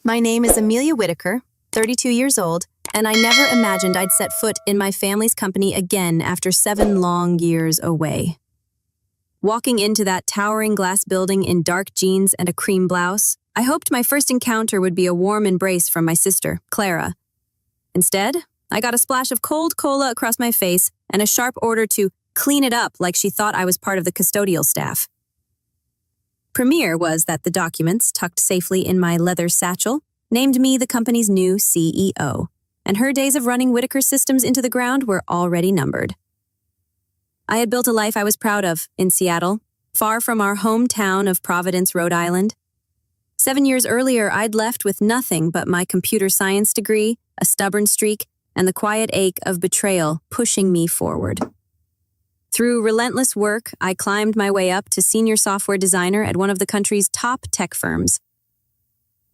My name is Amelia Whitaker, 32 years old, and I never imagined I'd set foot in my family's company again after 7 long years away. Walking into that towering glass building in dark jeans and a cream blouse, I hoped my first encounter would be a warm embrace from my sister, Clara. Instead, I got a splash of cold cola across my face and a sharp order to clean it up like she thought I was part of the custodial staff. Premier was that the documents, tucked safely in my leather satchel, named me the company's new CEO, and her days of running Whitaker Systems into the ground were already numbered. I had built a life I was proud of in Seattle, far from our hometown of Providence, Rhode Island. 7 years earlier, I'd left with nothing but my computer science degree, a stubborn streak, and the quiet ache of betrayal pushing me forward. Through relentless work, I climbed my way up to senior software designer at one of the country's top tech firms.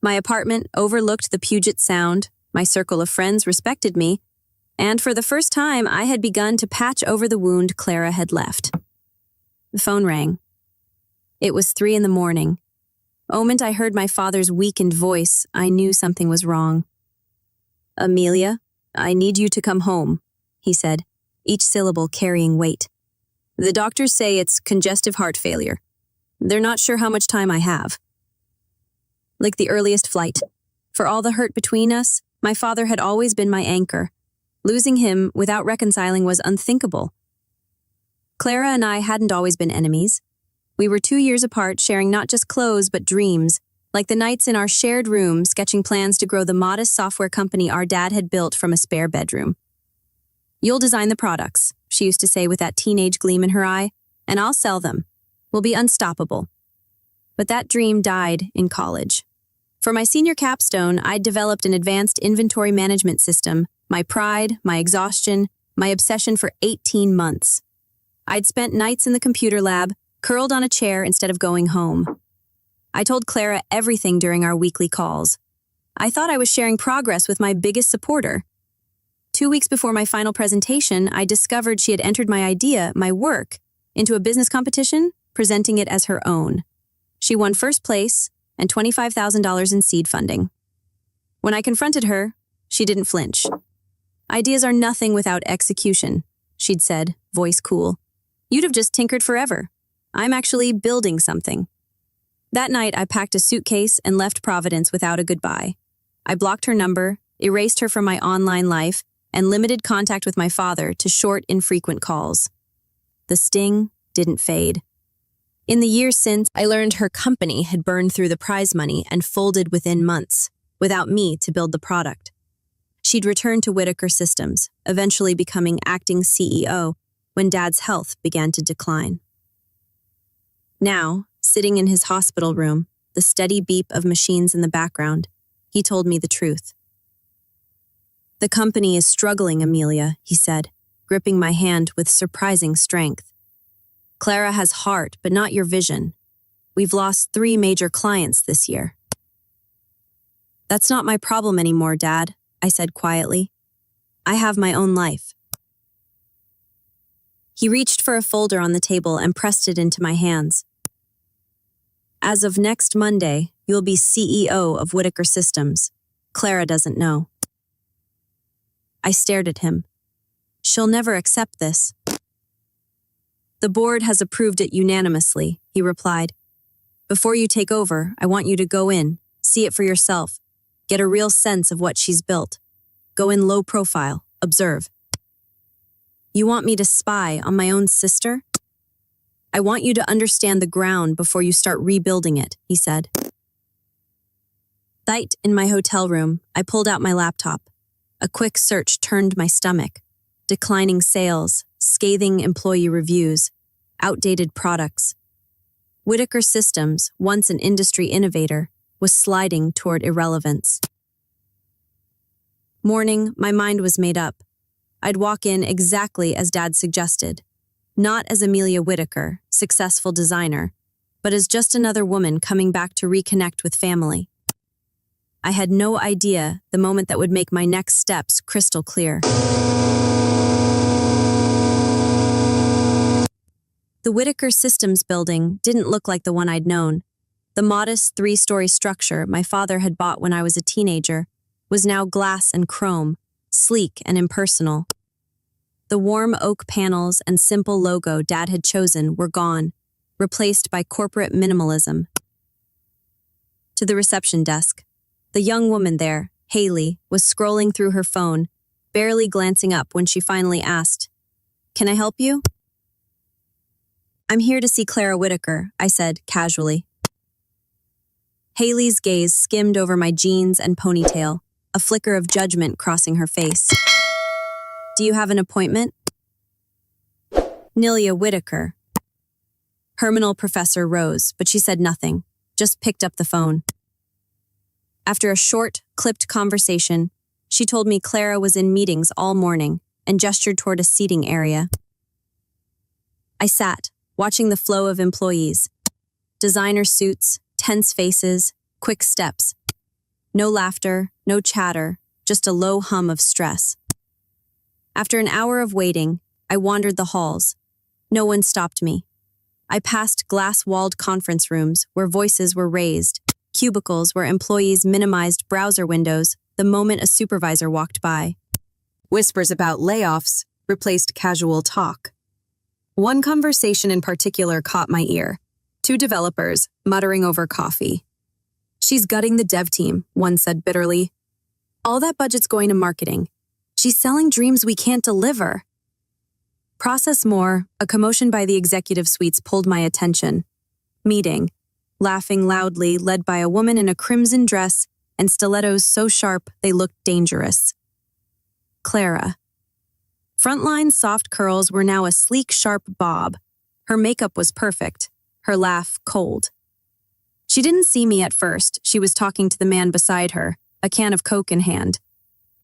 My apartment overlooked the Puget Sound, my circle of friends respected me, and for the first time, I had begun to patch over the wound Clara had left. The phone rang. It was 3 a.m. The moment I heard my father's weakened voice, I knew something was wrong. "Amelia, I need you to come home," he said, each syllable carrying weight. "The doctors say it's congestive heart failure. They're not sure how much time I have." Like the earliest flight, for all the hurt between us, my father had always been my anchor. Losing him without reconciling was unthinkable. Clara and I hadn't always been enemies. We were 2 years apart, sharing not just clothes but dreams, like the nights in our shared room sketching plans to grow the modest software company our dad had built from a spare bedroom. "You'll design the products," she used to say with that teenage gleam in her eye, "and I'll sell them. We'll be unstoppable." But that dream died in college. For my senior capstone, I'd developed an advanced inventory management system, my pride, my exhaustion, my obsession for 18 months. I'd spent nights in the computer lab, curled on a chair instead of going home. I told Clara everything during our weekly calls. I thought I was sharing progress with my biggest supporter. 2 weeks before my final presentation, I discovered she had entered my idea, my work, into a business competition, presenting it as her own. She won first place and $25,000 in seed funding. When I confronted her, she didn't flinch. "Ideas are nothing without execution," she'd said, voice cool. "You'd have just tinkered forever. I'm actually building something." That night, I packed a suitcase and left Providence without a goodbye. I blocked her number, erased her from my online life, and limited contact with my father to short, infrequent calls. The sting didn't fade. In the years since, I learned her company had burned through the prize money and folded within months, without me to build the product. She'd returned to Whitaker Systems, eventually becoming acting CEO when Dad's health began to decline. Now, sitting in his hospital room, the steady beep of machines in the background, he told me the truth. "The company is struggling, Amelia," he said, gripping my hand with surprising strength. "Clara has heart, but not your vision. We've lost 3 major clients this year." "That's not my problem anymore, Dad," I said quietly. "I have my own life." He reached for a folder on the table and pressed it into my hands. "As of next Monday, you'll be CEO of Whitaker Systems. Clara doesn't know." I stared at him. "She'll never accept this." "The board has approved it unanimously," he replied. "Before you take over, I want you to go in, see it for yourself, get a real sense of what she's built. Go in low profile, observe." "You want me to spy on my own sister?" "I want you to understand the ground before you start rebuilding it," he said. Tight in my hotel room, I pulled out my laptop. A quick search turned my stomach. Declining sales, scathing employee reviews, outdated products. Whitaker Systems, once an industry innovator, was sliding toward irrelevance. Morning, my mind was made up. I'd walk in exactly as Dad suggested. Not as Amelia Whitaker, successful designer, but as just another woman coming back to reconnect with family. I had no idea the moment that would make my next steps crystal clear. The Whitaker Systems building didn't look like the one I'd known. The modest three-story structure my father had bought when I was a teenager was now glass and chrome, sleek and impersonal. The warm oak panels and simple logo Dad had chosen were gone, replaced by corporate minimalism. To the reception desk. The young woman there, Haley, was scrolling through her phone, barely glancing up when she finally asked, "Can I help you?" "I'm here to see Clara Whitaker," I said casually. Haley's gaze skimmed over my jeans and ponytail, a flicker of judgment crossing her face. "Do you have an appointment?" "Nelia Whitaker." Herminal Professor rose, but she said nothing, just picked up the phone. After a short, clipped conversation, she told me Clara was in meetings all morning and gestured toward a seating area. I sat, watching the flow of employees. Designer suits, tense faces, quick steps. No laughter, no chatter, just a low hum of stress. After an hour of waiting, I wandered the halls. No one stopped me. I passed glass-walled conference rooms where voices were raised, cubicles where employees minimized browser windows the moment a supervisor walked by. Whispers about layoffs replaced casual talk. One conversation in particular caught my ear. Two developers muttering over coffee. "She's gutting the dev team," one said bitterly. "All that budget's going to marketing. She's selling dreams we can't deliver." Process more, a commotion by the executive suites pulled my attention. Meeting, laughing loudly, led by a woman in a crimson dress and stilettos so sharp they looked dangerous. Clara. Frontline soft curls were now a sleek, sharp bob. Her makeup was perfect, her laugh cold. She didn't see me at first. She was talking to the man beside her, a can of Coke in hand.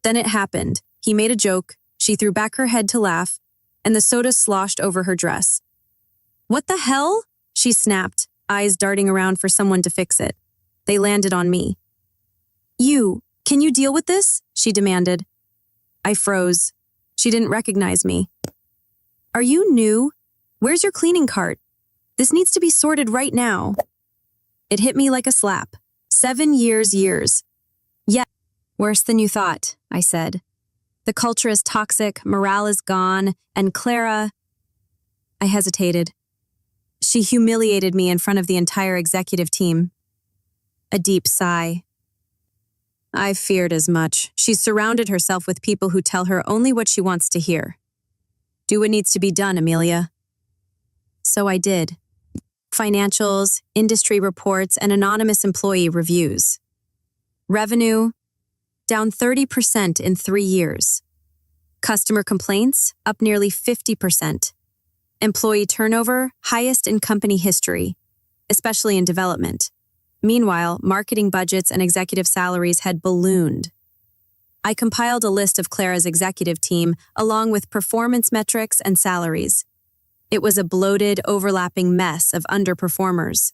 Then it happened. He made a joke, she threw back her head to laugh, and the soda sloshed over her dress. "What the hell?" she snapped, eyes darting around for someone to fix it. They landed on me. Can you deal with this?" she demanded. I froze. She didn't recognize me. "Are you new? Where's your cleaning cart? This needs to be sorted right now." It hit me like a slap. 7 years. "Yeah, worse than you thought," I said. "The culture is toxic, morale is gone, and Clara..." I hesitated. "She humiliated me in front of the entire executive team." A deep sigh. "I feared as much. She's surrounded herself with people who tell her only what she wants to hear. Do what needs to be done, Amelia." So I did. Financials, industry reports, and anonymous employee reviews. Revenue, down 30% in 3 years. Customer complaints, up nearly 50%. Employee turnover, highest in company history, especially in development. Meanwhile, marketing budgets and executive salaries had ballooned. I compiled a list of Clara's executive team along with performance metrics and salaries. It was a bloated, overlapping mess of underperformers.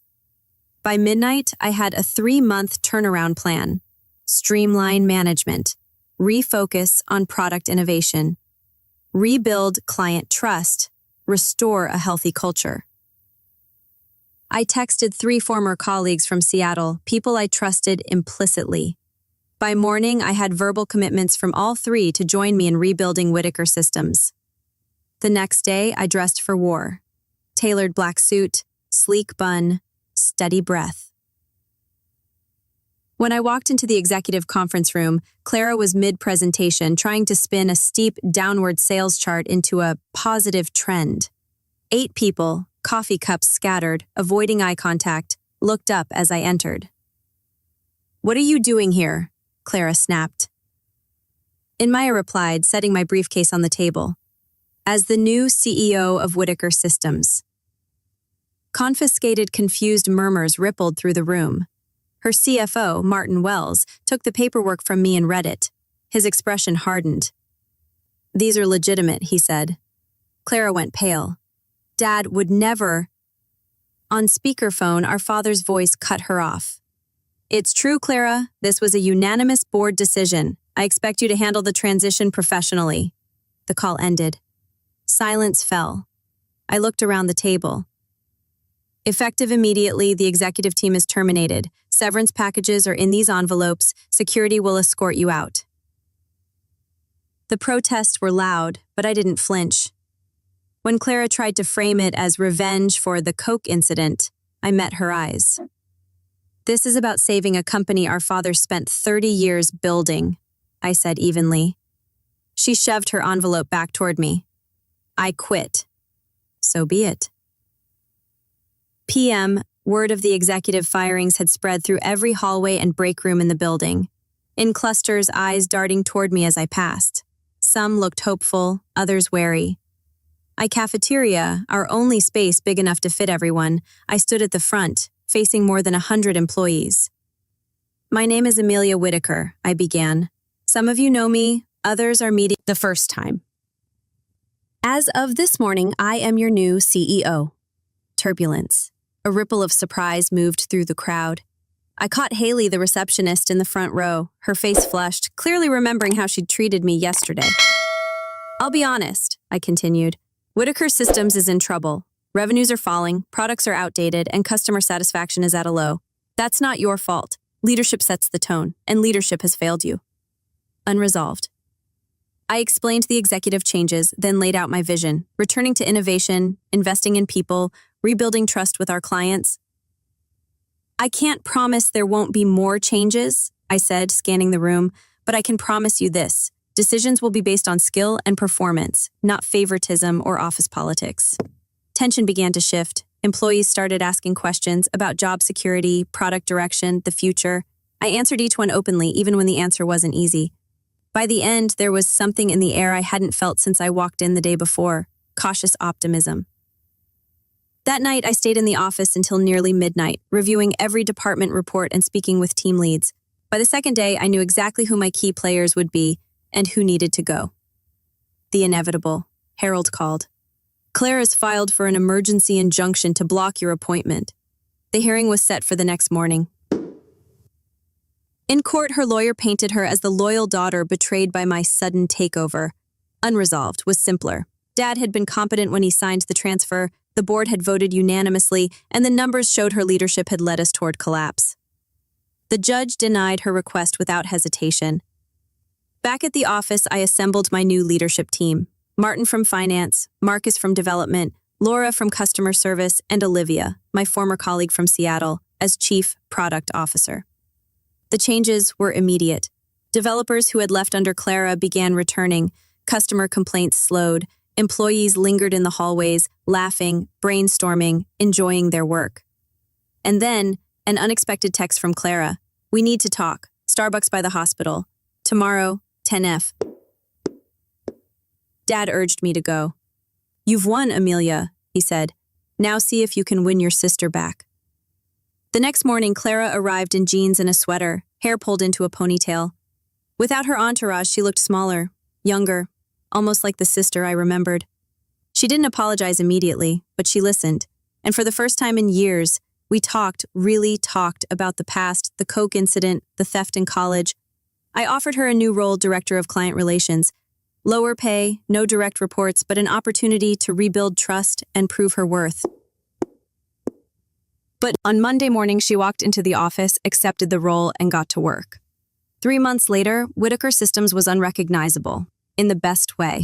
By midnight, I had a 3-month turnaround plan. Streamline management. Refocus on product innovation. Rebuild client trust. Restore a healthy culture. I texted 3 former colleagues from Seattle, people I trusted implicitly. By morning, I had verbal commitments from all 3 to join me in rebuilding Whitaker Systems. The next day, I dressed for war. Tailored black suit, sleek bun, steady breath. When I walked into the executive conference room, Clara was mid-presentation, trying to spin a steep downward sales chart into a positive trend. 8 people, coffee cups scattered, avoiding eye contact, looked up as I entered. "What are you doing here?" Clara snapped. Inmaya replied, setting my briefcase on the table. "As the new CEO of Whitaker Systems." Confiscated, confused murmurs rippled through the room. Her CFO, Martin Wells, took the paperwork from me and read it. His expression hardened. "These are legitimate," he said. Clara went pale. "Dad would never..." On speakerphone, our father's voice cut her off. "It's true, Clara. This was a unanimous board decision. I expect you to handle the transition professionally." The call ended. Silence fell. I looked around the table. Effective immediately, the executive team is terminated. Severance packages are in these envelopes. Security will escort you out. The protests were loud, but I didn't flinch. When Clara tried to frame it as revenge for the Coke incident, I met her eyes. This is about saving a company our father spent 30 years building, I said evenly. She shoved her envelope back toward me. I quit. So be it. PM, word of the executive firings had spread through every hallway and break room in the building. In clusters, eyes darting toward me as I passed. Some looked hopeful, others wary. Cafeteria, our only space big enough to fit everyone, I stood at the front, facing more than 100 employees. My name is Amelia Whitaker, I began. Some of you know me, others are meeting the first time. As of this morning, I am your new CEO. Turbulence. A ripple of surprise moved through the crowd. I caught Haley, the receptionist, in the front row, her face flushed, clearly remembering how she'd treated me yesterday. I'll be honest, I continued. Whitaker Systems is in trouble. Revenues are falling, products are outdated, and customer satisfaction is at a low. That's not your fault. Leadership sets the tone, and leadership has failed you. Unresolved. I explained the executive changes, then laid out my vision, returning to innovation, investing in people, rebuilding trust with our clients. I can't promise there won't be more changes, I said, scanning the room, but I can promise you this. Decisions will be based on skill and performance, not favoritism or office politics. Tension began to shift. Employees started asking questions about job security, product direction, the future. I answered each one openly, even when the answer wasn't easy. By the end, there was something in the air I hadn't felt since I walked in the day before, cautious optimism. That night, I stayed in the office until nearly midnight, reviewing every department report and speaking with team leads. By the second day, I knew exactly who my key players would be and who needed to go. The inevitable. Harold called. Clara's filed for an emergency injunction to block your appointment. The hearing was set for the next morning. In court, her lawyer painted her as the loyal daughter betrayed by my sudden takeover. Unresolved was simpler. Dad had been competent when he signed the transfer, the board had voted unanimously, and the numbers showed her leadership had led us toward collapse. The judge denied her request without hesitation. Back at the office, I assembled my new leadership team. Martin from finance, Marcus from development, Laura from customer service, and Olivia, my former colleague from Seattle, as chief product officer. The changes were immediate. Developers who had left under Clara began returning, customer complaints slowed, employees lingered in the hallways, laughing, brainstorming, enjoying their work. And then, an unexpected text from Clara. We need to talk. Starbucks by the hospital. Tomorrow, 10F. Dad urged me to go. You've won, Amelia, he said. Now see if you can win your sister back. The next morning, Clara arrived in jeans and a sweater, hair pulled into a ponytail. Without her entourage, she looked smaller, younger, almost like the sister I remembered. She didn't apologize immediately, but she listened. And for the first time in years, we really talked about the past, the Coke incident, the theft in college. I offered her a new role, Director of Client Relations. Lower pay, no direct reports, but an opportunity to rebuild trust and prove her worth. But on Monday morning, she walked into the office, accepted the role, and got to work. 3 months later, Whitaker Systems was unrecognizable, in the best way.